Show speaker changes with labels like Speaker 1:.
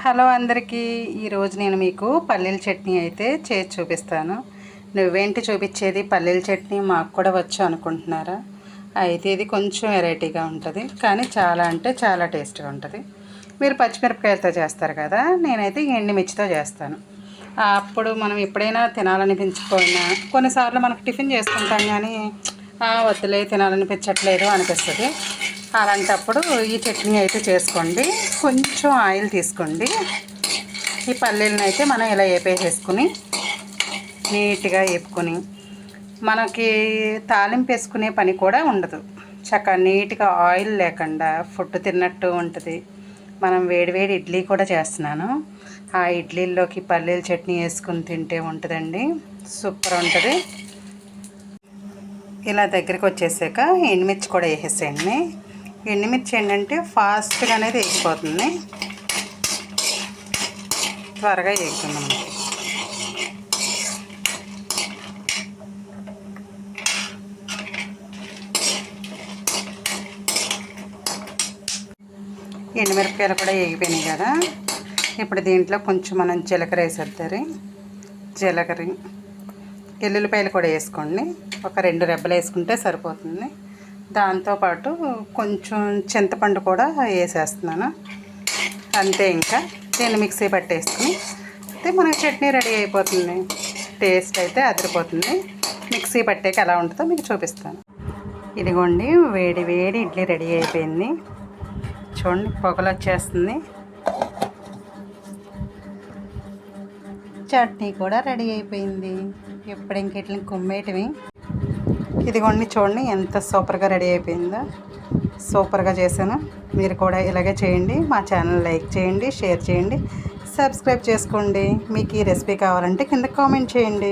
Speaker 1: Hello అందరికీ, ఈరోజు నేను మీకు పల్లీల చట్నీ అయితే చేసి చూపిస్తాను. నువ్వేంటి చూపించేది, పల్లీల చట్నీ మాకు కూడా వచ్చు అనుకుంటున్నారా? అయితే ఇది కొంచెం వెరైటీగా ఉంటుంది, కానీ చాలా అంటే చాలా టేస్ట్గా ఉంటుంది. మీరు పచ్చిమిరపకాయలతో చేస్తారు కదా, నేనైతే ఎండుమిర్చితో చేస్తాను. అప్పుడు మనం ఎప్పుడైనా తినాలనిపించకపోయినా, కొన్నిసార్లు మనకు టిఫిన్ చేసుకుంటాం కానీ వద్దులే తినాలనిపించట్లేదు అనిపిస్తుంది. అలాంటప్పుడు ఈ చట్నీ అయితే చేసుకోండి. కొంచెం ఆయిల్ తీసుకోండి. ఈ పల్లీలను అయితే మనం ఇలా వేపేసేసుకుని నీట్గా వేపుకొని, మనకి తాలింపు వేసుకునే పని కూడా ఉండదు. చక్కగా నీట్గా ఆయిల్ లేకుండా ఫుడ్ తిన్నట్టు ఉంటుంది. మనం వేడివేడి ఇడ్లీ కూడా చేస్తున్నాను. ఆ ఇడ్లీల్లోకి పల్లీల చట్నీ వేసుకుని తింటే ఉంటుందండి, సూపర్ ఉంటుంది. ఇలా దగ్గరికి వచ్చేసాక ఎండుమిర్చి కూడా వేసేసేయండి. ఎండుమిర్చి ఏంటంటే ఫాస్ట్గా అనేది వేగిపోతుంది, త్వరగా వేగుతుంది మనకి. ఎండుమిరపకాయలు కూడా వేగిపోయినాయి కదా, ఇప్పుడు దీంట్లో కొంచెం మనం జీలకర్ర వేసేద్దారు. జీలకర్ర, ఎల్లుల్లిపాయలు కూడా వేసుకోండి. ఒక 2 రెబ్బలు వేసుకుంటే సరిపోతుంది. దాంతోపాటు కొంచెం చింతపండు కూడా వేసేస్తున్నాను. అంతే, ఇంకా దీన్ని మిక్సీ పట్టేసుకుని అయితే మనకి చట్నీ రెడీ అయిపోతుంది. టేస్ట్ అయితే అదిరిపోతుంది. మిక్సీ పట్టాక ఎలా ఉంటుందో మీకు చూపిస్తాను. ఇదిగోండి, వేడి వేడి ఇడ్లీ రెడీ అయిపోయింది. చూడండి, పొగలు వచ్చేస్తుంది. చట్నీ కూడా రెడీ అయిపోయింది. ఇప్పుడు ఇంక ఇట్లా కుమ్మేటివి. ఇదిగోండి, చూడండి ఎంత సూపర్గా రెడీ అయిపోయిందో. సూపర్గా చేశాను. మీరు కూడా ఇలాగే చేయండి. మా ఛానల్ లైక్ చేయండి, షేర్ చేయండి, సబ్స్క్రైబ్ చేసుకోండి. మీకు ఈ రెసిపీ కావాలంటే కింద కామెంట్ చేయండి.